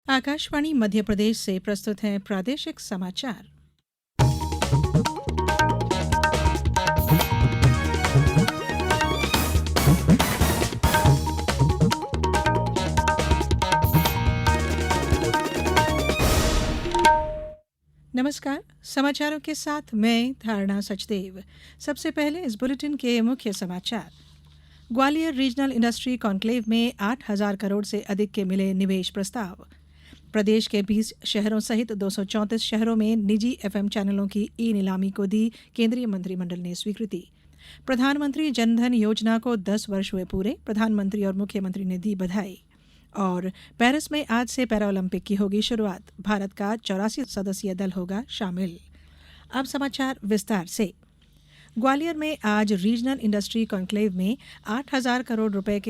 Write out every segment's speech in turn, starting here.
आकाशवाणी मध्य प्रदेश से प्रस्तुत हैं प्रादेशिक समाचार। नमस्कार, समाचारों के साथ मैं धारणा सचदेव। सबसे पहले इस बुलेटिन के मुख्य समाचार। ग्वालियर रीजनल इंडस्ट्री कॉन्क्लेव में 8,000 करोड़ से अधिक के मिले निवेश प्रस्ताव। प्रदेश के 20 शहरों सहित 234 शहरों में निजी एफएम चैनलों की ई नीलामी को दी केंद्रीय मंत्रिमंडल ने स्वीकृति। प्रधानमंत्री जनधन योजना को 10 वर्ष हुए पूरे, प्रधानमंत्री और मुख्यमंत्री ने दी बधाई। और पेरिस में आज से पैरालंपिक की होगी शुरुआत, भारत का 84 सदस्यीय दल होगा शामिल। अब समाचार विस्तार से। ग्वालियर में आज रीजनल इंडस्ट्री कॉन्क्लेव में 8,000 करोड़ रुपए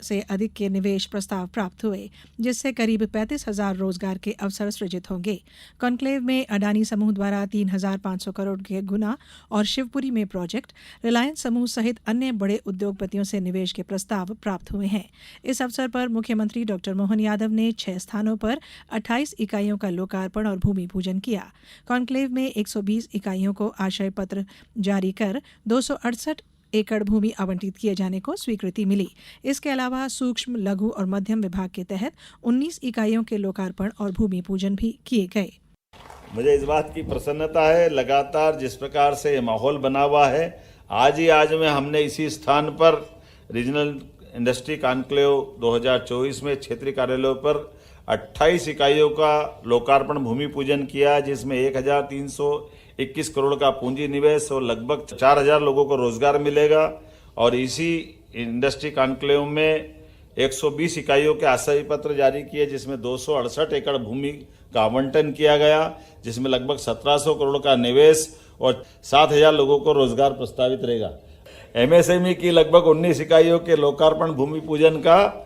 से अधिक के निवेश प्रस्ताव प्राप्त हुए, जिससे करीब 35,000 रोजगार के अवसर सृजित होंगे। कॉन्क्लेव में अडानी समूह द्वारा 3,500 करोड़ के गुना और शिवपुरी में प्रोजेक्ट, रिलायंस समूह सहित अन्य बड़े उद्योगपतियों से निवेश के प्रस्ताव प्राप्त हुए हैं। इस अवसर पर मुख्यमंत्री डॉ मोहन यादव ने 6 स्थानों पर 28 इकाइयों का लोकार्पण और भूमि पूजन किया। कॉन्क्लेव में 120 इकाइयों को आशय पत्र जारी कर 268 एकड़ भूमि आवंटित किए जाने को स्वीकृति मिली। इसके अलावा सूक्ष्म, लघु और मध्यम विभाग के तहत 19 इकाइयों के लोकार्पण और भूमि पूजन भी किए गए। मुझे इस बात की प्रसन्नता है, लगातार जिस प्रकार से माहौल बना हुआ है, आज में हमने इसी स्थान पर रीजनल इंडस्ट्री कॉन्क्लेव 2024 में क्षेत्रीय कार्यालयों पर 28 इकाइयों का लोकार्पण भूमि पूजन किया, जिसमें 1,321 करोड़ का पूंजी निवेश और लगभग 4,000 लोगों को रोजगार मिलेगा। और इसी इंडस्ट्री कॉन्क्लेव में 120 इकाइयों के आशय पत्र जारी किए, जिसमें 268 एकड़ भूमि का आवंटन किया गया, जिसमें लगभग 1,700 करोड़ का निवेश और 7,000 लोगों को रोजगार प्रस्तावित रहेगा। एमएसएमई की लगभग 19 इकाइयों के लोकार्पण भूमि पूजन का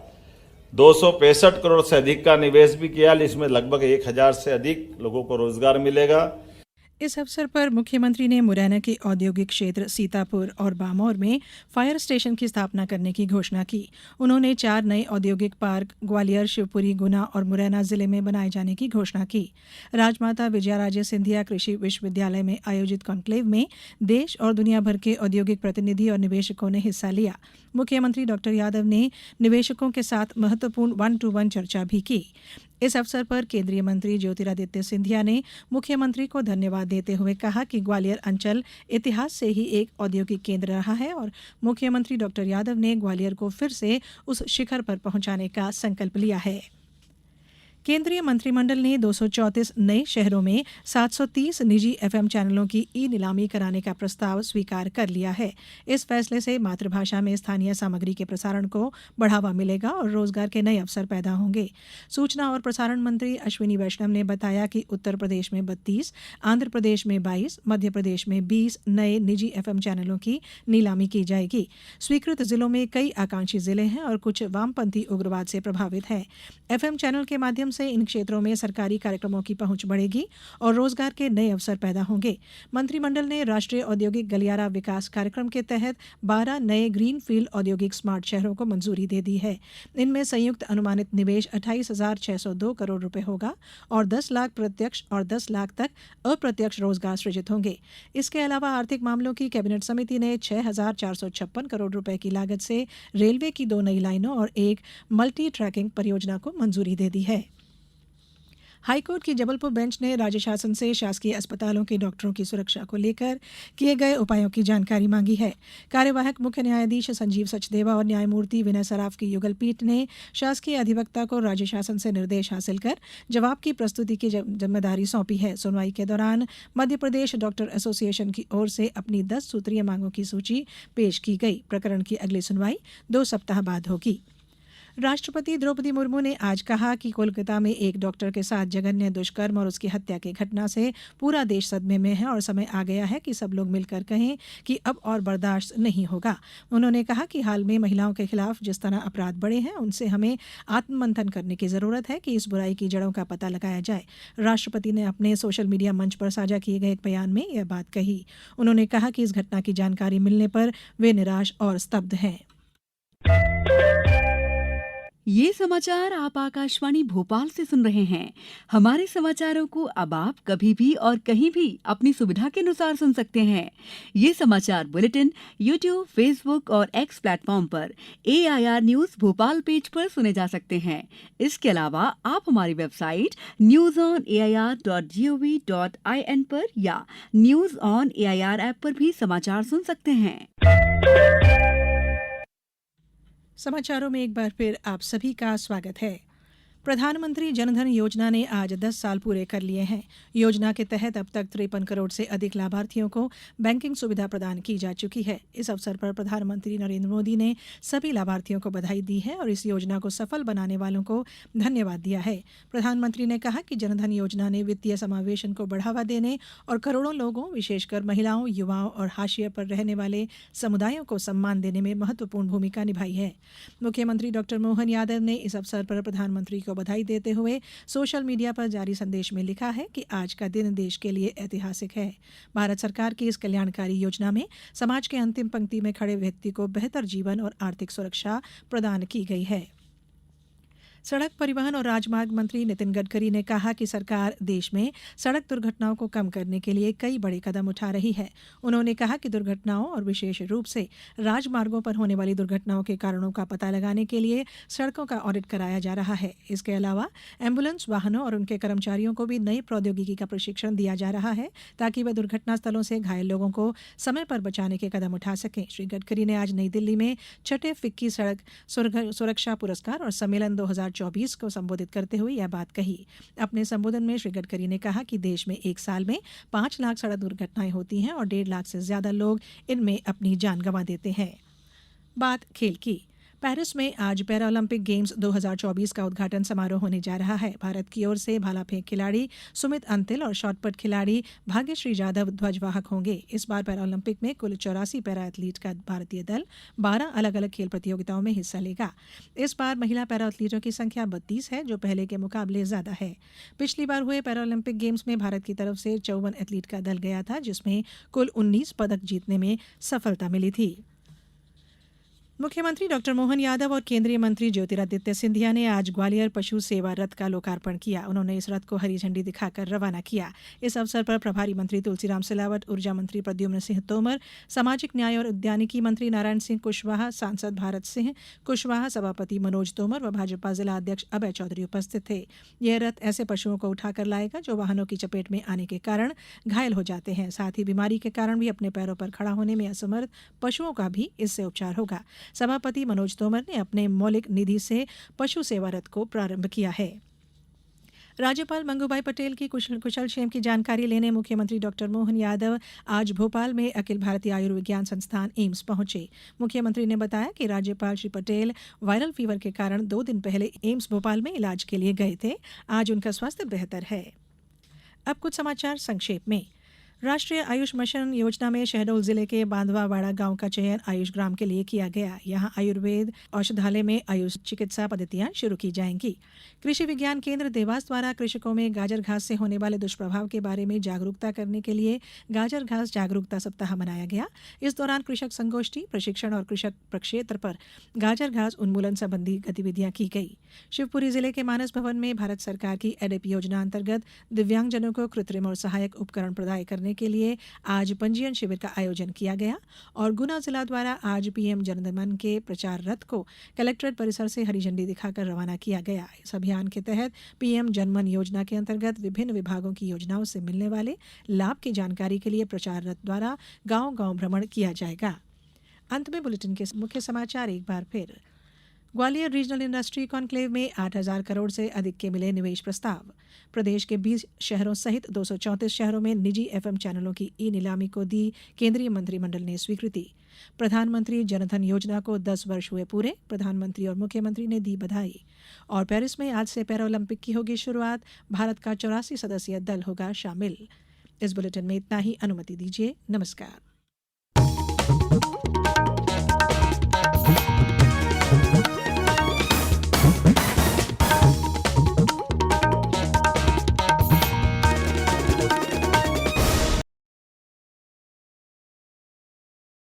265 करोड़ से अधिक का निवेश भी किया, जिसमें लगभग 1,000 से अधिक लोगों को रोजगार मिलेगा। इस अवसर पर मुख्यमंत्री ने मुरैना के औद्योगिक क्षेत्र सीतापुर और बामौर में फायर स्टेशन की स्थापना करने की घोषणा की। उन्होंने 4 नए औद्योगिक पार्क ग्वालियर, शिवपुरी, गुना और मुरैना जिले में बनाए जाने की घोषणा की। राजमाता विजयाराजे सिंधिया कृषि विश्वविद्यालय में आयोजित कॉन्क्लेव में देश और दुनिया भर के औद्योगिक प्रतिनिधि और निवेशकों ने हिस्सा लिया। मुख्यमंत्री डॉ यादव ने निवेशकों के साथ महत्वपूर्ण 1-to-1 चर्चा भी की। इस अवसर पर केंद्रीय मंत्री ज्योतिरादित्य सिंधिया ने मुख्यमंत्री को धन्यवाद देते हुए कहा कि ग्वालियर अंचल इतिहास से ही एक औद्योगिक केंद्र रहा है और मुख्यमंत्री डॉ यादव ने ग्वालियर को फिर से उस शिखर पर पहुंचाने का संकल्प लिया है। केंद्रीय मंत्रिमंडल ने 234 नए शहरों में 730 निजी एफएम चैनलों की ई नीलामी कराने का प्रस्ताव स्वीकार कर लिया है। इस फैसले से मातृभाषा में स्थानीय सामग्री के प्रसारण को बढ़ावा मिलेगा और रोजगार के नए अवसर पैदा होंगे। सूचना और प्रसारण मंत्री अश्विनी वैष्णव ने बताया कि उत्तर प्रदेश में 32, आंध्र प्रदेश में 22, मध्य प्रदेश में 20 नए निजी एफएम चैनलों की नीलामी की जाएगी। स्वीकृत जिलों में कई आकांक्षी जिले हैं और कुछ वामपंथी उग्रवाद से प्रभावित हैं। एफएम चैनल के माध्यम से इन क्षेत्रों में सरकारी कार्यक्रमों की पहुंच बढ़ेगी और रोजगार के नए अवसर पैदा होंगे। मंत्रिमंडल ने राष्ट्रीय औद्योगिक गलियारा विकास कार्यक्रम के तहत 12 नए ग्रीन फील्ड औद्योगिक स्मार्ट शहरों को मंजूरी दे दी है। इनमें संयुक्त अनुमानित निवेश 28,602 करोड़ रुपए होगा और 10 लाख प्रत्यक्ष और 10 लाख तक अप्रत्यक्ष रोजगार सृजित होंगे। इसके अलावा आर्थिक मामलों की कैबिनेट समिति ने 6,456 करोड़ रुपए की लागत से रेलवे की 2 नई लाइनों और एक मल्टी ट्रैकिंग परियोजना को मंजूरी दे दी है। हाईकोर्ट की जबलपुर बेंच ने राज्य शासन से शासकीय अस्पतालों के डॉक्टरों की सुरक्षा को लेकर किए गए उपायों की जानकारी मांगी है। कार्यवाहक मुख्य न्यायाधीश संजीव सचदेवा और न्यायमूर्ति विनय सराफ की युगल पीठ ने शासकीय अधिवक्ता को राज्य शासन से निर्देश हासिल कर जवाब की प्रस्तुति की जिम्मेदारी सौंपी है। सुनवाई के दौरान मध्य प्रदेश डॉक्टर एसोसिएशन की ओर से अपनी 10 सूत्रीय मांगों की सूची पेश की गई। प्रकरण की अगली सुनवाई 2 सप्ताह बाद होगी। राष्ट्रपति द्रौपदी मुर्मू ने आज कहा कि कोलकाता में एक डॉक्टर के साथ जघन्य दुष्कर्म और उसकी हत्या की घटना से पूरा देश सदमे में है और समय आ गया है कि सब लोग मिलकर कहें कि अब और बर्दाश्त नहीं होगा। उन्होंने कहा कि हाल में महिलाओं के खिलाफ जिस तरह अपराध बढ़े हैं, उनसे हमें आत्ममंथन करने की जरूरत है कि इस बुराई की जड़ों का पता लगाया जाए। राष्ट्रपति ने अपने सोशल मीडिया मंच पर साझा किए गए एक बयान में यह बात कही। उन्होंने कहा कि इस घटना की जानकारी मिलने पर वे निराश और स्तब्ध हैं। ये समाचार आप आकाशवाणी भोपाल से सुन रहे हैं। हमारे समाचारों को अब आप कभी भी और कहीं भी अपनी सुविधा के अनुसार सुन सकते हैं। ये समाचार बुलेटिन यूट्यूब, फेसबुक और एक्स प्लेटफॉर्म पर AIR न्यूज भोपाल पेज पर सुने जा सकते हैं। इसके अलावा आप हमारी वेबसाइट newsonair.gov.in पर या न्यूज ऑन AIR ऐप पर भी समाचार सुन सकते हैं। समाचारों में एक बार फिर आप सभी का स्वागत है। प्रधानमंत्री जनधन योजना ने आज 10 साल पूरे कर लिए हैं। योजना के तहत अब तक 53 करोड़ से अधिक लाभार्थियों को बैंकिंग सुविधा प्रदान की जा चुकी है। इस अवसर पर प्रधानमंत्री नरेंद्र मोदी ने सभी लाभार्थियों को बधाई दी है और इस योजना को सफल बनाने वालों को धन्यवाद दिया है। प्रधानमंत्री ने कहा कि जनधन योजना ने वित्तीय समावेशन को बढ़ावा देने और करोड़ों लोगों, विशेषकर महिलाओं, युवाओं और हाशिए पर रहने वाले समुदायों को सम्मान देने में महत्वपूर्ण भूमिका निभाई है। मुख्यमंत्री डॉक्टर मोहन यादव ने इस अवसर पर प्रधानमंत्री को बधाई देते हुए सोशल मीडिया पर जारी संदेश में लिखा है कि आज का दिन देश के लिए ऐतिहासिक है। भारत सरकार की इस कल्याणकारी योजना में समाज के अंतिम पंक्ति में खड़े व्यक्ति को बेहतर जीवन और आर्थिक सुरक्षा प्रदान की गई है। सड़क परिवहन और राजमार्ग मंत्री नितिन गडकरी ने कहा कि सरकार देश में सड़क दुर्घटनाओं को कम करने के लिए कई बड़े कदम उठा रही है। उन्होंने कहा कि दुर्घटनाओं और विशेष रूप से राजमार्गों पर होने वाली दुर्घटनाओं के कारणों का पता लगाने के लिए सड़कों का ऑडिट कराया जा रहा है। इसके अलावा एम्बुलेंस वाहनों और उनके कर्मचारियों को भी नई प्रौद्योगिकी का प्रशिक्षण दिया जा रहा है ताकि वे दुर्घटना स्थलों से घायल लोगों को समय पर बचाने के कदम उठा सकें। श्री गडकरी ने आज नई दिल्ली में छठे फिक्की सड़क सुरक्षा पुरस्कार और सम्मेलन 2024 को संबोधित करते हुए यह बात कही। अपने संबोधन में श्री गडकरी ने कहा कि देश में एक साल में 5 लाख सड़क दुर्घटनाएं होती हैं और 1.5 लाख से ज्यादा लोग इनमें अपनी जान गंवा देते हैं। बात खेल की। पेरिस में आज पैरालंपिक गेम्स 2024 का उद्घाटन समारोह होने जा रहा है। भारत की ओर से भाला फेंक खिलाड़ी सुमित अंतिल और शॉटपुट खिलाड़ी भाग्यश्री जाधव ध्वजवाहक होंगे। इस बार पैरालंपिक में कुल 84 पैरा एथलीट का भारतीय दल 12 अलग अलग खेल प्रतियोगिताओं में हिस्सा लेगा। इस बार महिला पैरा एथलीटों की संख्या 32 है, जो पहले के मुकाबले ज्यादा है। पिछली बार हुए पैरालंपिक गेम्स में भारत की तरफ से 54 एथलीट का दल गया था, जिसमें कुल 19 पदक जीतने में सफलता मिली थी। मुख्यमंत्री डॉक्टर मोहन यादव और केंद्रीय मंत्री ज्योतिरादित्य सिंधिया ने आज ग्वालियर पशु सेवा रथ का लोकार्पण किया। उन्होंने इस रथ को हरी झंडी दिखाकर रवाना किया। इस अवसर पर प्रभारी मंत्री तुलसीराम सिलावट, ऊर्जा मंत्री प्रद्युम्न सिंह तोमर, सामाजिक न्याय और उद्यानिकी मंत्री नारायण सिंह कुशवाहा, सांसद भारत सिंह कुशवाहा, सभापति मनोज तोमर व भाजपा जिला अध्यक्ष अभय चौधरी उपस्थित थे। यह रथ ऐसे पशुओं को उठाकर लाएगा जो वाहनों की चपेट में आने के कारण घायल हो जाते हैं। साथ ही बीमारी के कारण भी अपने पैरों पर खड़ा होने में असमर्थ पशुओं का भी इससे उपचार होगा। सभापति मनोज तोमर ने अपने मौलिक निधि से पशु सेवा रथ को प्रारंभ किया है। राज्यपाल मंगूभाई पटेल की कुशलक्षेम की जानकारी लेने मुख्यमंत्री डॉक्टर मोहन यादव आज भोपाल में अखिल भारतीय आयुर्विज्ञान संस्थान एम्स पहुंचे। मुख्यमंत्री ने बताया कि राज्यपाल श्री पटेल वायरल फीवर के कारण 2 दिन पहले एम्स भोपाल में इलाज के लिए गए थे। आज उनका स्वास्थ्य बेहतर है। अब कुछ समाचार संक्षेप में। राष्ट्रीय आयुष मिशन योजना में शहडोल जिले के बांधवावाड़ा गांव का चयन आयुष ग्राम के लिए किया गया। यहां आयुर्वेद औषधालय में आयुष चिकित्सा पद्धतियां शुरू की जाएंगी। कृषि विज्ञान केंद्र देवास द्वारा कृषकों में गाजर घास से होने वाले दुष्प्रभाव के बारे में जागरूकता करने के लिए गाजर घास जागरूकता सप्ताह मनाया गया। इस दौरान कृषक संगोष्ठी, प्रशिक्षण और कृषक प्रक्षेत्र पर गाजर घास उन्मूलन संबंधी गतिविधियां की गई। शिवपुरी जिले के मानस भवन में भारत सरकार की एडिप योजना अंतर्गत दिव्यांगजनों को कृत्रिम और सहायक उपकरण प्रदान करने के लिए आज पंजीयन शिविर का आयोजन किया गया। और गुना जिला द्वारा आज पीएम जनधन के प्रचार रथ को कलेक्ट्रेट परिसर से हरी झंडी दिखाकर रवाना किया गया। इस अभियान के तहत पीएम जनधन योजना के अंतर्गत विभिन्न विभागों की योजनाओं से मिलने वाले लाभ की जानकारी के लिए प्रचार रथ द्वारा गांव-गांव भ्रमण किया जाएगा। अंत में बुलेटिन के मुख्य समाचार एक बार फिर। ग्वालियर रीजनल इंडस्ट्री कॉन्क्लेव में 8,000 करोड़ से अधिक के मिले निवेश प्रस्ताव। प्रदेश के 20 शहरों सहित 234 शहरों में निजी एफएम चैनलों की ई-नीलामी को दी केंद्रीय मंत्रिमंडल ने स्वीकृति। प्रधानमंत्री जनधन योजना को 10 वर्ष हुए पूरे, प्रधानमंत्री और मुख्यमंत्री ने दी बधाई। और पेरिस में आज से पैरालंपिक की होगी शुरुआत, भारत का 84 सदस्यीय दल होगा शामिल। इस बुलेटिन में इतना ही। अनुमति दीजिए। नमस्कार।